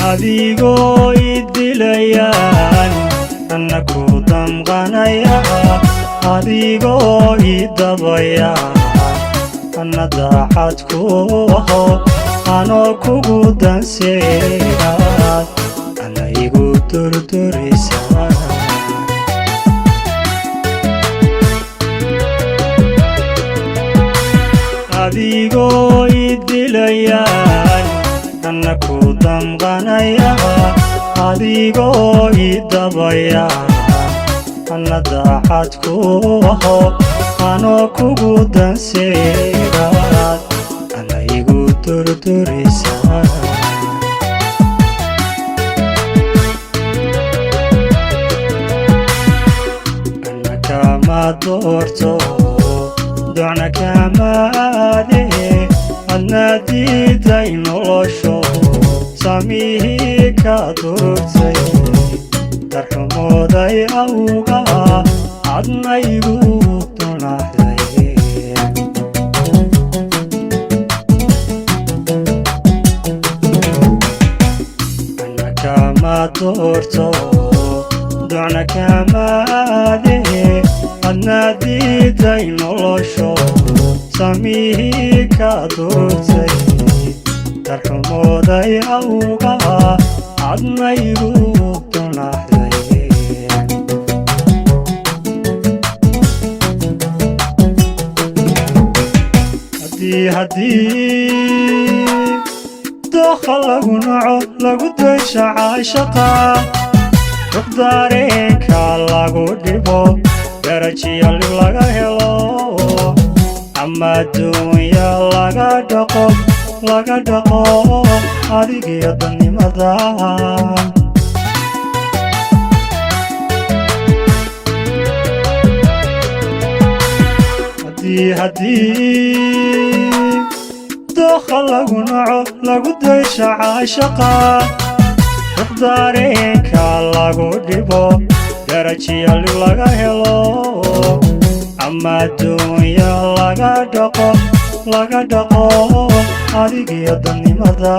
adigoo idilayaan anna ku damqanaya adigoo idabaya anna daacad ku aho anoo kugu danseeyaad anna igu durduraysa adigoo idilayaan anna ku damqanaya adigoo idabaya anna daacad ku aho anoo kugu danseeyaad anna igu durduraysa anna kama doorto docna kama aade adna diiday nolosho samihii ka durugtay darxumooday awga adna igu dunaxday anna kama doorto docna kama aade adna diiday nolosho samihii ka durugtay darxumooday awga adna igu dunaxday haddii dookha lagu naco lagu daysha caashaqa ruux dareenka lagu dhibo darajiya lib laga helo ama adduunya laga dhaqo adigiyo dannimada haddii dookha lagu naco lagu daysha caashaqa ruux dareenka lagu dhibo darajiya lib laga helo ama adduunya laga dhaqo adigiyo dannimada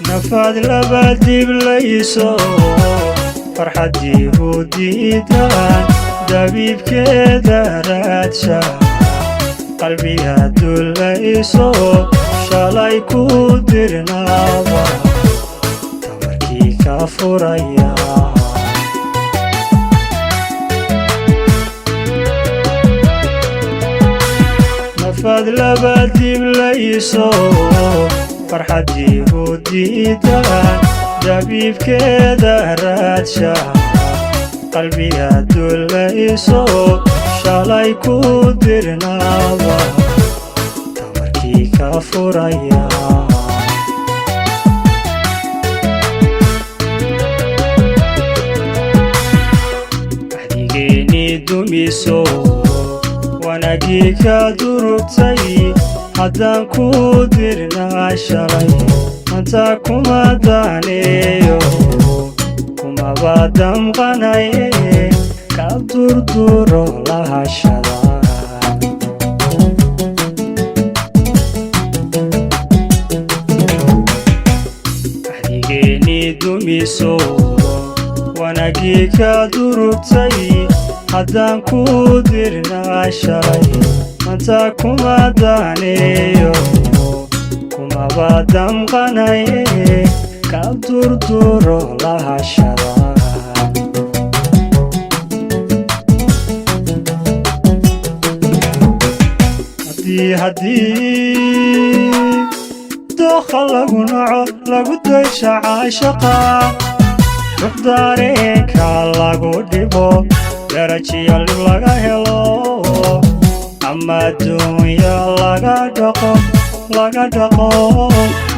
nafaad laba diblayso farxaddii hudiidaan dabiibkeeda raadsha qalbiga dulayso shalay ku dirnaaba tamarkii ka furaya nafaad laba diblayso farxaddii hudiidaan dabiibkeeda raadsha qalbiga dulayso shalay ku dirnaaba tamarkii ka furaya axdigeennii dumiso wanaagii ka durugtay haddaan ku dirnaa shalay anta kuma daaneeyo kumaba damqanaye ka durduro lahashada axdigeennii dumiso wanaagii ka durugtay haddaan ku dirnaa shalay anta kuma daaneeyo kumaba damqanaye ka durduro lahashada haddii dookha lagu naco lagu daysha caashaqa ruux dareenka lagu dhibo darajiya lib laga helo ama adduunya laga dhaqo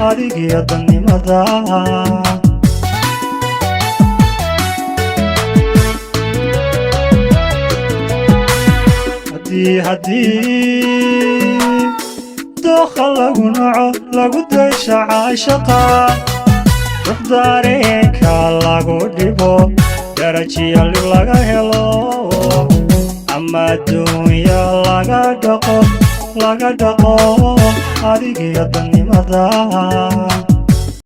adigiyo dadnimada haddii dookha lagu naco lagu daysha caashaqa ruux dareenka lagu dhibo darajiya lib laga helo ama adduunya laga dhaqo adigiyo dadnimada